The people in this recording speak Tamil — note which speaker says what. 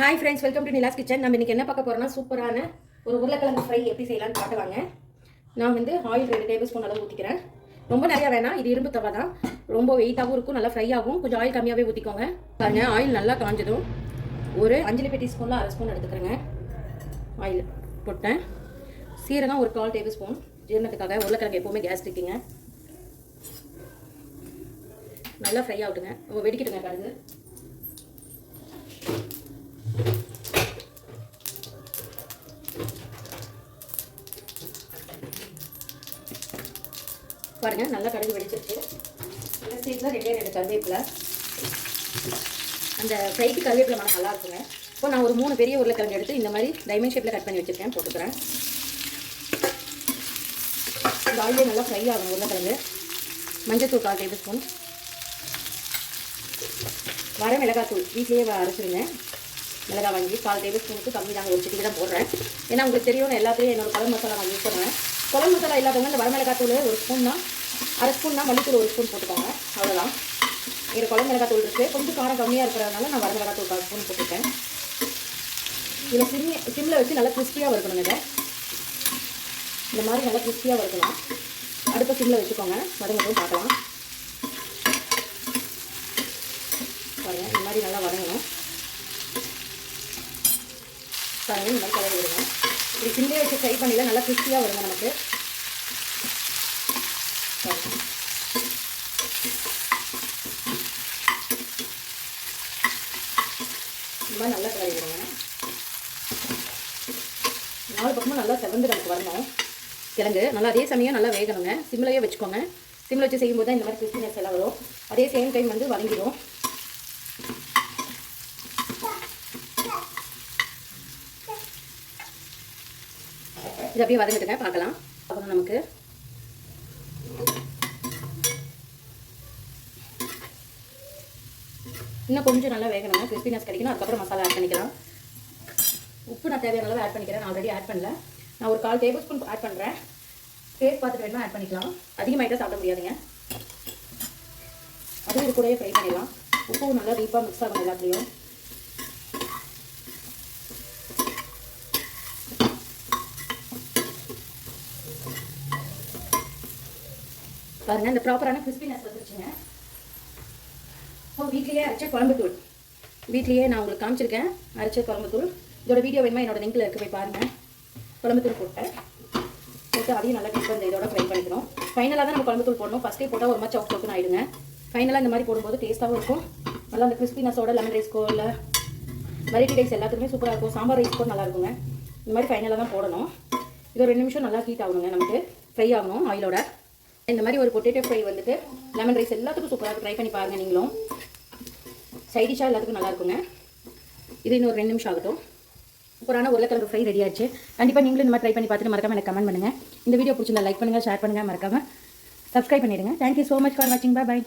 Speaker 1: Hi friends, welcome to Nila's kitchen. நம்ம இன்றைக்கி என்ன பார்க்க போகிறோம்னா, சூப்பரான ஒரு உருளைக்கிழங்கு ஃப்ரை எப்படி செய்யலாம்னு காட்டுவாங்க. நான் வந்து ஆயில் 2 டேபிள் ஸ்பூன் அளவு ஊற்றிக்கிறேன். ரொம்ப நிறையா வேணாம், இது இரும்பு தவா தான், ரொம்ப வெயிட்டாகவும் இருக்கும், நல்லா ஃப்ரை ஆகும். கொஞ்சம் ஆயில் கம்மியாகவே ஊற்றிக்கோங்க. பாருங்க, ஆயில் நல்லா காஞ்சதும் ஒரு 5 டீஸ்பூனில் 1/2 ஸ்பூன் எடுத்துக்கிறேங்க. ஆயில் போட்டேன். சீரகம் ஒரு 1/4 டேபிள் ஸ்பூன், ஜீரணத்துக்காக. உருளைக்கிழங்கு எப்போவுமே கேஸ் இருக்குங்க. நல்லா ஃப்ரை ஆகுதுங்க, வெடிக்கிட்டுங்க கடுகு. பாருங்க, நல்லா கடுகு வெடிச்சிருச்சு. இந்த ஸ்டேஜில் 2 கருவேப்பிலை. அந்த ஃப்ரைக்கு கருவேப்பிலை மனம் நல்லா இருக்குங்க. இப்போ நான் ஒரு 3 பெரிய உருளைக்கிழங்கு எடுத்து இந்த மாதிரி டைமண்ட் ஷேப்பில் கட் பண்ணி வச்சுருக்கேன், போட்டுக்கிறேன். இந்த ஆயிலே நல்லா ஃப்ரை ஆகும் உருளைக்கிழங்கு. மஞ்சத்தூள் 1/4 டேபிள் ஸ்பூன். வர மிளகாத்தூள் வீட்லேயே அரைச்சிருங்க. மிளகாய் வாங்கி 1/4 டேபிள் ஸ்பூனுக்கு கம்மி தாங்க, ஒரு சிட்டி தான் போடுறேன். ஏன்னா உங்களுக்கு தெரியும், நான் எல்லாத்துலேயும் என்னோடய குழம்பு மசாலா நான் யூஸ் பண்ணுவேன். குழம்பு மசாலா இல்லாதவங்க இந்த வரமிளகாத்தூள் 1 ஸ்பூன் தான், 1/2 ஸ்பூன் தான், மல்லித்தூள் 1 ஸ்பூன் போட்டுக்கோங்க. அவ்வளோதான். எங்கள் குழம்பு மிளகாத்தூள் இருக்குது, கொஞ்சம் காரம் கம்மியாக இருக்கிறதுனால நான் வரமிளகாத்தூள் 1/4 ஸ்பூன் போட்டுருக்கேன். இதில் சிம்மில் வச்சு நல்லா கிறிஸ்பியாக வறுக்கணுங்க. இதை இந்த மாதிரி நல்லா கிறிஸ்பியாக வறுக்கணும். அடுத்த சிம்மில் வச்சுக்கோங்க, வதங்கட்டும், பார்க்கலாம். பாருங்கள், இந்த மாதிரி நல்லா வதங்கணும். பாருங்கள், இந்த மாதிரி கலர் விடுங்க. இப்படி சிம்லேயே வச்சு ஃப்ரை பண்ணில நல்லா கிறிஸ்பியாக வருங்க நமக்கு. இந்த மாதிரி நல்லா கலரி விடுங்க. 4 பக்கமும் நல்லா செவந்து நமக்கு வரணும் கிழங்கு. நல்லா அதே சமயம் நல்லா வேகணுங்க. சிம்லையே வச்சுக்கோங்க. சிம்மில் வச்சு செய்யும்போது தான் இந்த மாதிரி கிறிஸ்பினஸ் எல்லாம் வரும். அதே சேம் டைம் வந்து வதங்கிடும். இது அப்படியே வதங்கிட்டுங்க, பார்க்கலாம். அப்புறம் நமக்கு இன்னும் கொஞ்சம் நல்லா வேகணுங்க, கிறிஸ்பினஸ் கிடைக்கணும். அதுக்கப்புறம் மசாலா ஆட் பண்ணிக்கலாம். உப்பு நான் தேவையான அளவு ஆட் பண்ணிக்கிறேன். நான் ஆல்ரெடி ஆட் பண்ணல. நான் ஒரு 1/4 டேபிள் ஸ்பூன் ஆட் பண்ணுறேன். டேஸ்ட் பார்த்துட்டு வேணுமா ஆட் பண்ணிக்கலாம். அதிகமாகிட்டா சாப்பிட முடியாதுங்க. அதுவும் இது கூடயே ஃப்ரை பண்ணிடலாம். உப்பு நல்லா டீப்பாக மிக்ஸ் ஆகணும் எல்லாத்துலேயும். பாருங்கள், இந்த ப்ராப்பரான கிறிஸ்பினஸ் வந்துருச்சுங்க. இப்போ வீட்லேயே அரைச்ச குழம்புத்தூள், வீட்லேயே நான் உங்களுக்கு காமிச்சிருக்கேன் அரைச்ச குழம்புத்தூள். இதோட வீடியோ வேணுமா என்னோட லிங்கில் இருக்க, போய் பாருங்கள். குழம்புத்தூள் போட்டு அதையும் நல்லா டிப் பண்ணி இதோட ஃப்ரை பண்ணிக்கணும். ஃபைனலாக தான் நம்ம குழம்புத்தூள் போடணும். ஃபஸ்ட்டே போட்டால் ஒரு மாதிரி சவுக்கு சவுக்குன்னு ஆகிடுங்க. ஃபைனலாக இந்த மாதிரி போடும்போது டேஸ்ட்டாகவும் இருக்கும். நல்லா அந்த கிறிஸ்பினஸோட லெமன் ரைஸ்க்கோ இல்லை வெரைட்டி ரைஸ் எல்லாத்துக்குமே சூப்பராக இருக்கும். சாம்பார் ரைஸ்க்கோ நல்லா இருக்குங்க. இந்த மாதிரி ஃபைனலாக தான் போடணும். இது ஒரு 2 நிமிஷம் நல்லா ஹீட் ஆகணுங்க, நமக்கு ஃப்ரை ஆகணும் ஆயிலோட. இந்த மாதிரி ஒரு பொட்டேட்டோ ஃப்ரை வந்துட்டு லெமன் ரைஸ் எல்லாத்துக்கும் சூப்பராக ட்ரை பண்ணி பாருங்கள் நீங்களும். சைடிஷாக எல்லாத்துக்கும் நல்லா இருக்குங்க. இது இன்னும் ஒரு 2 நிமிஷம் ஆகட்டும். சூப்பரான உருளைக்கிழங்கு ஃப்ரை ரெடி ஆச்சு. கண்டிப்பாக நீங்களும் இந்த மாதிரி ட்ரை பண்ணி பார்த்துட்டு மறக்காம எனக்கு கமெண்ட் பண்ணுங்கள். இந்த வீடியோ பிடிச்சிருந்தா லைக் பண்ணுங்கள், ஷேர் பண்ணுங்கள், மறக்காமல் சப்ஸ்கிரைப் பண்ணிடுங்க. தேங்க்யூ ஸோ மச் ஃபார் வாட்சிங். பாய்.